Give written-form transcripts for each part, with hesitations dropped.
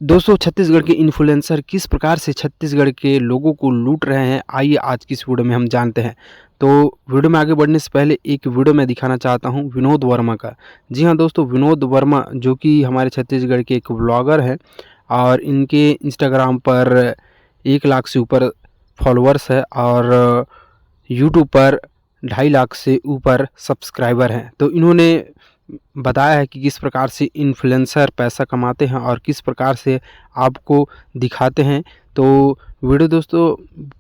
दोस्तों छत्तीसगढ़ के इन्फ्लुएंसर किस प्रकार से छत्तीसगढ़ के लोगों को लूट रहे हैं, आइए आज की इस वीडियो में हम जानते हैं। तो वीडियो में आगे बढ़ने से पहले एक वीडियो मैं दिखाना चाहता हूं विनोद वर्मा का। जी हां दोस्तों, विनोद वर्मा जो कि हमारे छत्तीसगढ़ के एक ब्लॉगर हैं और इनके इंस्टाग्राम पर 1 लाख से ऊपर फॉलोअर्स है और यूट्यूब पर 2.5 लाख से ऊपर सब्सक्राइबर हैं। तो इन्होंने बताया है कि किस प्रकार से इन्फ्लुएंसर पैसा कमाते हैं और किस प्रकार से आपको दिखाते हैं। तो वीडियो दोस्तों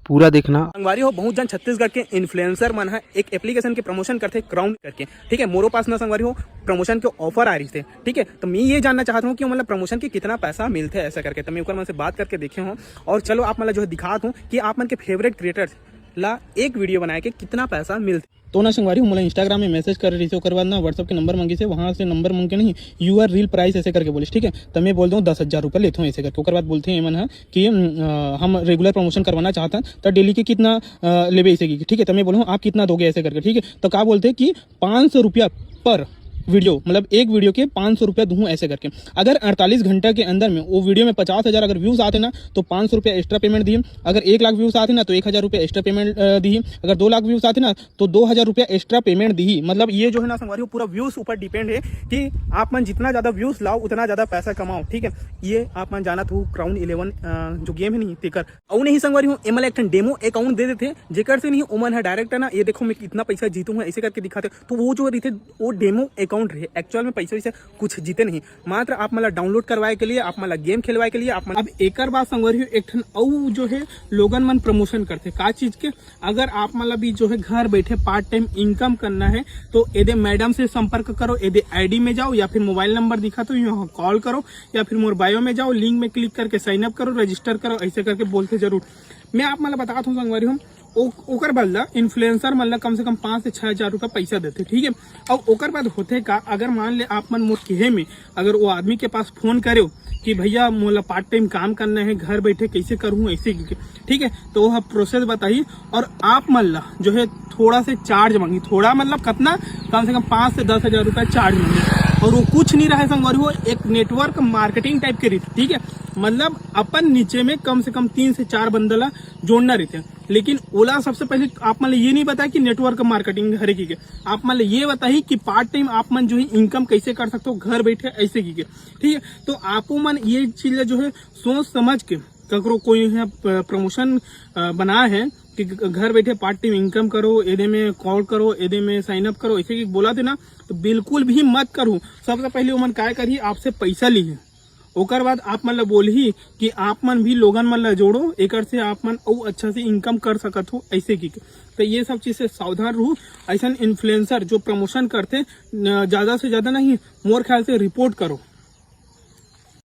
पूरा देखना। संगवारी हो, बहुत जन छत्तीसगढ़ के इन्फ्लुएंसर मन है एक एप्लीकेशन के प्रमोशन करते क्राउन करके, ठीक है। मोरो पास ना संगवारी हो प्रमोशन के ऑफर आ रही थे, ठीक है। तो मैं ये जानना चाहता हूँ कि मतलब प्रमोशन के कितना पैसा मिलते हैं ऐसा करके। तो मैं ऊपर मन से बात करके देखे हूँ और चलो आप मतलब जो है दिखाता हूँ कि आप मन के फेवरेट क्रिएटर्स ला एक वीडियो बनाए के कितना पैसा मिलता। तो ना संगवारी हूँ इंस्टाग्राम में मैसेज कर रही थी, ओकर बाद ना व्हाट्सअप के नंबर मांगी से, वहाँ से नंबर मांग के नहीं यूआर रील प्राइस ऐसे करके बोलिस, ठीक है। तो मैं बोल दूँ 10,000 रुपये लेता हूँ ऐसे करके। ओकर बाद बोलते हैं मन है कि हम रेगुलर प्रमोशन करवाना चाहते हैं तो डेली के कितना लेवे ऐसे की, ठीक है। तो मैं बोलूँ आप कितना दोगे ऐसे करके, ठीक है। तो क्या बोलते हैं कि 500 रुपया पर वीडियो, मतलब एक वीडियो के 500 रुपया दूँ ऐसे करके। अगर 48 घंटे के अंदर में वो वीडियो में 50,000 अगर व्यूज़ आते ना तो 500 रुपया एक्स्ट्रा पेमेंट दिए। अगर 1 लाख व्यूज़ आते ना तो 1,000 रुपया एक्स्ट्रा पेमेंट दी। अगर 2 लाख व्यूज़ आते ना तो 2,000 रुपया एक्स्ट्रा पेमेंट दी। मतलब ये जो है ना संगवारी पूरा व्यूज़ ऊपर डिपेंड है कि आप मन जितना ज़्यादा व्यूज़ लाओ उतना ज़्यादा पैसा कमाओ, ठीक है। ये आप मन जाना तो क्राउन 11 जो गेम है नहीं तेकर और नहीं संगवारी हूँ एमएल एक डेमो अकाउंट दे देते जेकर से नहीं उमन है डायरेक्ट है ना, ये देखो मैं कितना पैसा जीतू हूँ ऐसे करके दिखाते। तो वो जो रही थे वो डेमो अकाउंट रहे, एक्चुअल में पैसे वैसे कुछ जीते नहीं, मात्र आप मतलब डाउनलोड करवाए के लिए, आप मतलब गेम खेलवाए के लिए आप अब एक बात संगवारी एक ठन और जो है लोगन मन प्रमोशन करते का चीज के। अगर आप मतलब जो है घर बैठे पार्ट टाइम इनकम करना है तो एदे मैडम से संपर्क करो, एदे आईडी में जाओ या फिर मोबाइल नंबर दिखा तो यहाँ कॉल करो या फिर मोर बायो में जाओ, लिंक में क्लिक करके साइन अप करो, रजिस्टर करो, ऐसे करके बोलते जरूर। मैं आप मतलब बताता हूँ संगवारी हूँ ओकर बदला इन्फ्लुएंसर मतलब कम से कम 5 से 6,000 रुपया पैसा देते, ठीक है। और ओकर बाद होते का अगर मान ले आप मन मोर कहे में अगर वो आदमी के पास फोन करे कि भैया मोला पार्ट टाइम काम करना है घर बैठे कैसे करूँ ऐसे, ठीक है। तो वह प्रोसेस बताइए और आप मतलब जो है थोड़ा से चार्ज मांगी, थोड़ा मतलब कितना, कम से कम 5 से 10,000 रुपया चार्ज मांगे। और वो कुछ नहीं रहे संगवारी, वो एक नेटवर्क मार्केटिंग टाइप के रहती, ठीक है। मतलब अपन नीचे में कम से कम 3 से 4 बंदला जोड़ना रहते हैं। लेकिन ओला सबसे पहले आप मतलब ये नहीं बताया कि नेटवर्क मार्केटिंग हर की के, आप मतलब ये बताइए कि पार्ट टाइम आप मन जो है इनकम कैसे कर सकते हो घर बैठे ऐसे की के, ठीक है। तो आपको मन ये चीज जो है सोच समझ के ककरो कोई है प्रमोशन बना है कि घर बैठे पार्ट टाइम इनकम करो, एदे में कॉल करो, एदे में साइन अप करो ऐसे की बोला देना, तो बिल्कुल भी मत करो। सबसे पहले उमन काय करिए आपसे पैसा ली, ओकर बाद आप मतलब बोलही कि आप मन भी लोगन मन ला जोड़ो, एकर से आप मन और अच्छा से इनकम कर सकत हो ऐसे की। तो ये सब चीज से सावधान रहूं। ऐसा इन्फ्लुएंसर जो प्रमोशन करते ज्यादा से ज्यादा नहीं, मोर ख्याल से रिपोर्ट करो।